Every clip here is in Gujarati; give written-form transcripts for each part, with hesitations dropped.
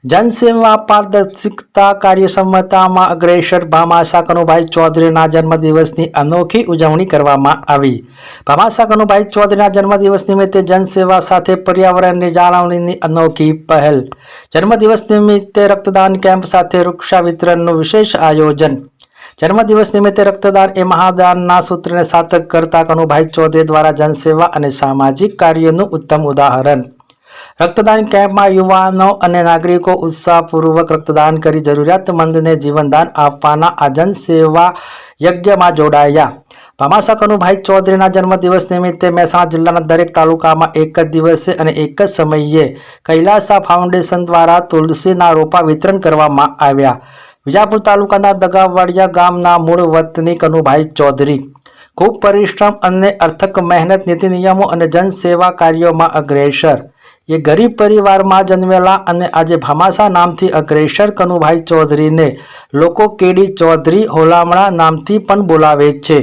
जनसेवा पारदर्शिता कार्यक्षमताમાં અગ્રેસર ભામાસા કનુભાઈ ચૌધરીના જન્મદિવસની અનોખી ઉજવણી કરવામાં આવી। ભામાસા કનુભાઈ ચૌધરીના જન્મદિવસ નિમિત્તે જનસેવા સાથે પર્યાવરણની જાળવણીની અનોખી પહેલ। જન્મદિવસ નિમિત્તે રક્તદાન કેમ્પ સાથે વૃક્ષા વિતરણનું વિશેષ આયોજન। જન્મદિવસ નિમિત્તે રક્તદાન એ મહાદાનના સૂત્રને સાર્થક કરતા કનુભાઈ ચૌધરી દ્વારા જનસેવા અને સામાજિક કાર્યોનું ઉત્તમ ઉદાહરણ। રક્તદાન કેમ્પમાં યુવાનો અને નાગરિકો ઉત્સાહપૂર્વક રક્તદાન કરી જરૂરિયાતમંદને જીવનદાન આપવાના આ જનસેવા યજ્ઞમાં જોડાયા। ભામાસા કનુભાઈ ચૌધરીના જન્મદિવસ નિમિત્તે મહેસાણા જિલ્લાના દરેક તાલુકામાં એક જ દિવસે અને એક જ સમયે કૈલાસા ફાઉન્ડેશન દ્વારા તુલસીના રોપા વિતરણ કરવામાં આવ્યા। વિજાપુર તાલુકાના દગાવડિયા ગામના મૂળ વતની કનુભાઈ ચૌધરી ખૂબ પરિશ્રમ અને અથક મહેનત, નીતિ નિયમો અને જનસેવા કાર્યોમાં અગ્રેસર। ये गरीब परिवाરમાં જન્મેલા અને આજે ભામાસા નામથી અગ્રેસર કનુભાઈ ચૌધરીને લોકો કેડી ચૌધરી હોલામણા નામથી પણ બોલાવે છે।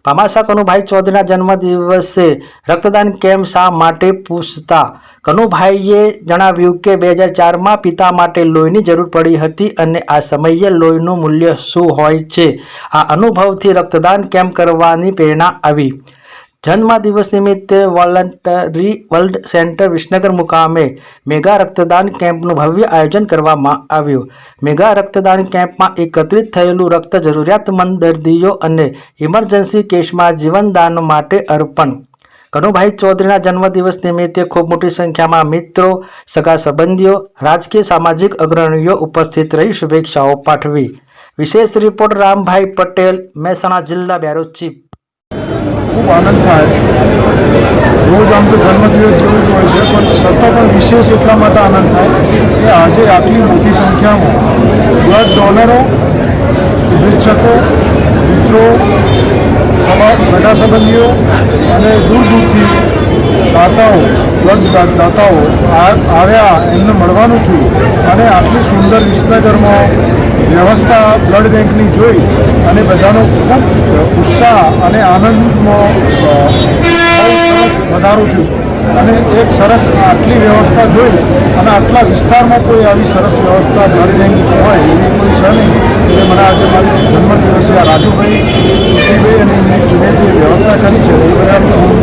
ભામાસા કનુભાઈ ચૌધરીના જન્મદિવસે રક્તદાન કેમ્પ શા માટે પૂછતા કનુભાઈએ જણાવ્યું કે 2004માં પિતા માટે લોહીની જરૂર પડી હતી અને આ સમયે લોહીનું મૂલ્ય શું હોય છે આ અનુભવથી રક્તદાન કેમ્પ કરવાની પ્રેરણા આવી। જન્મદિવસ નિમિત્તે વોલન્ટરી વર્લ્ડ સેન્ટર વિસનગર મુકામે મેગા રક્તદાન કેમ્પનું ભવ્ય આયોજન કરવામાં આવ્યું। મેગા રક્તદાન કેમ્પમાં એકત્રિત થયેલું રક્ત જરૂરિયાતમંદ દર્દીઓ અને ઇમરજન્સી કેસમાં જીવનદાન માટે અર્પણ। કનુભાઈ ચૌધરીના જન્મદિવસ નિમિત્તે ખૂબ મોટી સંખ્યામાં મિત્રો, સગા સંબંધીઓ, રાજકીય સામાજિક અગ્રણીઓ ઉપસ્થિત રહી શુભેચ્છાઓ પાઠવી। વિશેષ રિપોર્ટ રામભાઈ પટેલ, મહેસાણા જિલ્લા બ્યુરો ચીફ। खूब आनंद थाय। रोज आम तो जन्मदिवस जेवुं ज होय छे, पण छतां पण विशेष એટલા માટે આનંદ થાય કે આજે આટલી મોટી સંખ્યામાં બ્લડ ડોનરો, શુભેચ્છકો, મિત્રો, સગા સંબંધીઓ અને દૂર દૂરથી દાતાઓ, બ્લડ દાતાઓ આવ્યા, એમને મળવાનું થયું અને આટલી સુંદર વિસનગરમાં વ્યવસ્થા બ્લડ બેંકની જોઈ અને બધાનો ખૂબ ઉત્સાહ અને આનંદમાં બહુ સરસ વધારો થયો અને એક સરસ આટલી વ્યવસ્થા જોઈ અને આટલા વિસ્તારમાં કોઈ આવી સરસ વ્યવસ્થા બ્લડ બેંક હોય એવી કોઈ છે નહીં એટલે મને આજે મારી જન્મદિવસે આ રાજુભાઈ, ઋષિભાઈ અને એમને જે વ્યવસ્થા કરી છે એ બધા હું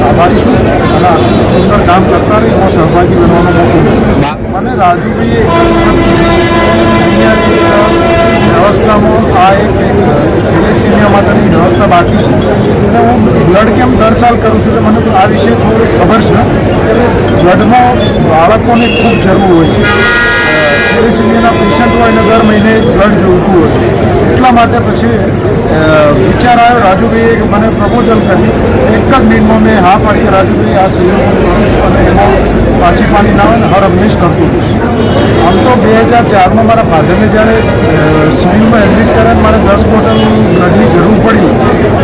આભારી છું અને આટલું સુંદર કામ કરતા રહી એમાં સહભાગી બનવાનો મોકો મળ્યો। મને રાજુભાઈએ વ્યવસ્થામાં આ એક થેલેસીમિયા માટેની વ્યવસ્થા બાકી છે અને હું બ્લડ કેમ્પ દર સાલ કરું છું એટલે મને આ વિશે થોડી ખબર છે કે બ્લડમાં બાળકોની ખૂબ જરૂર હોય છે। થેલેસીમિયાના પેશન્ટ હોય ને દર મહિને બ્લડ જોઈતું હોય છે, એટલા માટે પછી વિચાર આવ્યો, રાજુભાઈએ મને પ્રપોઝલ કરી, એક જ મિનિટમાં મેં હા પાડી કે રાજુભાઈ આ સહયોગ કરું છું અને એમાં પાછી પાણી ના હોય ને હર હંમેશ કરતું હતું। આમ તો 2004માં મારા ફાધરને જ્યારે સિવિલમાં એડમિટ કર્યા મારે 10 બોટલ બ્લડની જરૂર પડી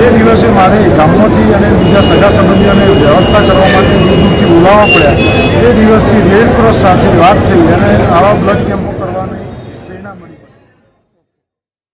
એ દિવસે મારે ગામમાંથી અને બીજા સગા સંબંધીઓને વ્યવસ્થા કરવા માટે દૂર દૂરથી બોલાવવા પડ્યા। એ દિવસથી રેડ ક્રોસ સાથે વાત થઈ અને આવા બ્લડ કેમ્પ